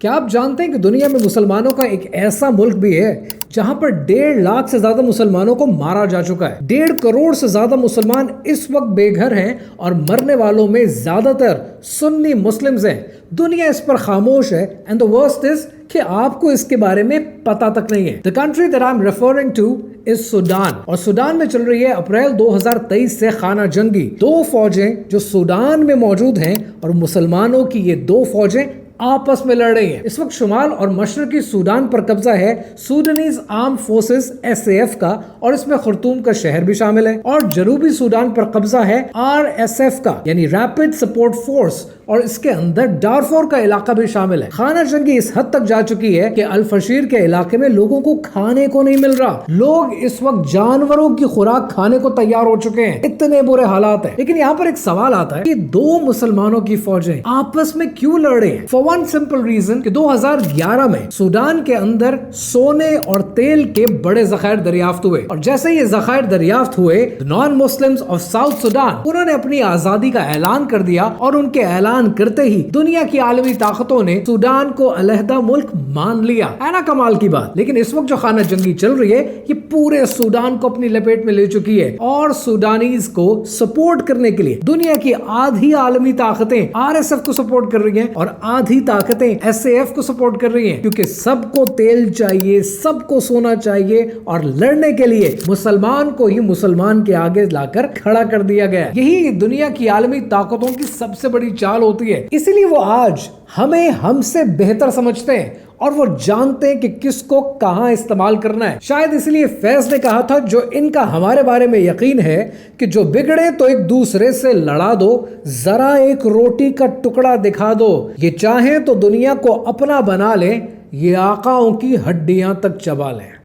کیا آپ جانتے ہیں کہ دنیا میں مسلمانوں کا ایک ایسا ملک بھی ہے جہاں پر 1.5 لاکھ سے زیادہ مسلمانوں کو مارا جا چکا ہے۔ 1.5 کروڑ سے زیادہ مسلمان اس وقت بے گھر ہیں اور مرنے والوں میں زیادہ تر سنی مسلمز ہیں۔ دنیا اس پر خاموش ہے and the worst is کہ آپ کو اس کے بارے میں پتا تک نہیں ہے۔ The country that I'm referring to is Sudan, اور سوڈان میں چل رہی ہے اپریل 2023 سے خانہ جنگی۔ 2 فوجیں جو سوڈان میں موجود ہیں اور مسلمانوں کی یہ 2 فوجیں آپس میں لڑ رہی ہیں۔ اس وقت شمال اور مشرقی سوڈان پر قبضہ ہے سوڈانیز آرم فورسز SAF کا، اور اس میں خرطوم کا شہر بھی شامل ہے، اور جنوبی سوڈان پر قبضہ ہے RSF کا یعنی ریپڈ سپورٹ فورس، اور اس کے اندر ڈارفور کا علاقہ بھی شامل ہے۔ خانہ جنگی اس حد تک جا چکی ہے کہ الفشیر کے علاقے میں لوگوں کو کھانے کو نہیں مل رہا۔ لوگ اس وقت جانوروں کی خوراک کھانے کو تیار ہو چکے ہیں، اتنے برے حالات ہیں۔ لیکن یہاں پر ایک سوال آتا ہے کہ 2 مسلمانوں کی فوجیں آپس میں کیوں لڑ رہے ہیں؟ For one simple reason کہ 2011 میں سوڈان کے اندر سونے اور تیل کے بڑے ذخائر دریافت ہوئے، اور جیسے یہ ذخائر دریافت ہوئے non Muslims of south Sudan انہوں نے اپنی آزادی کا اعلان کر دیا، اور ان کے اعلان کرتے ہی دنیا کی عالمی طاقتوں نے سوڈان کو علیحدہ ملک مان لیا۔ ہے نا کمال کی بات؟ لیکن اس وقت جو خانہ جنگی چل رہی ہے یہ پورے سوڈان کو اپنی لپیٹ میں لے چکی ہے، اور سوڈانیز کو سپورٹ کرنے کے لیے دنیا کی آدھی عالمی طاقتیں RSF کو سپورٹ کر رہی ہیں اور آدھی طاقتیں SAF کو سپورٹ کر رہی ہیں، کیونکہ سب کو تیل چاہیے، سب کو سونا چاہیے، اور لڑنے کے لیے مسلمان کو ہی مسلمان کے آگے لا کر کھڑا کر دیا گیا۔ یہی دنیا کی عالمی طاقتوں کی سب سے بڑی چال ہوتی ہے، اسی لیے وہ آج ہمیں ہم سے بہتر سمجھتے ہیں، اور وہ جانتے ہیں کہ کس کو کہاں استعمال کرنا ہے۔ شاید اس لیے فیض نے کہا تھا جو ان کا ہمارے بارے میں یقین ہے کہ جو بگڑے تو ایک دوسرے سے لڑا دو، ذرا ایک روٹی کا ٹکڑا دکھا دو، یہ چاہیں تو دنیا کو اپنا بنا لیں، یہ آقاؤں کی ہڈیاں تک چبا لیں۔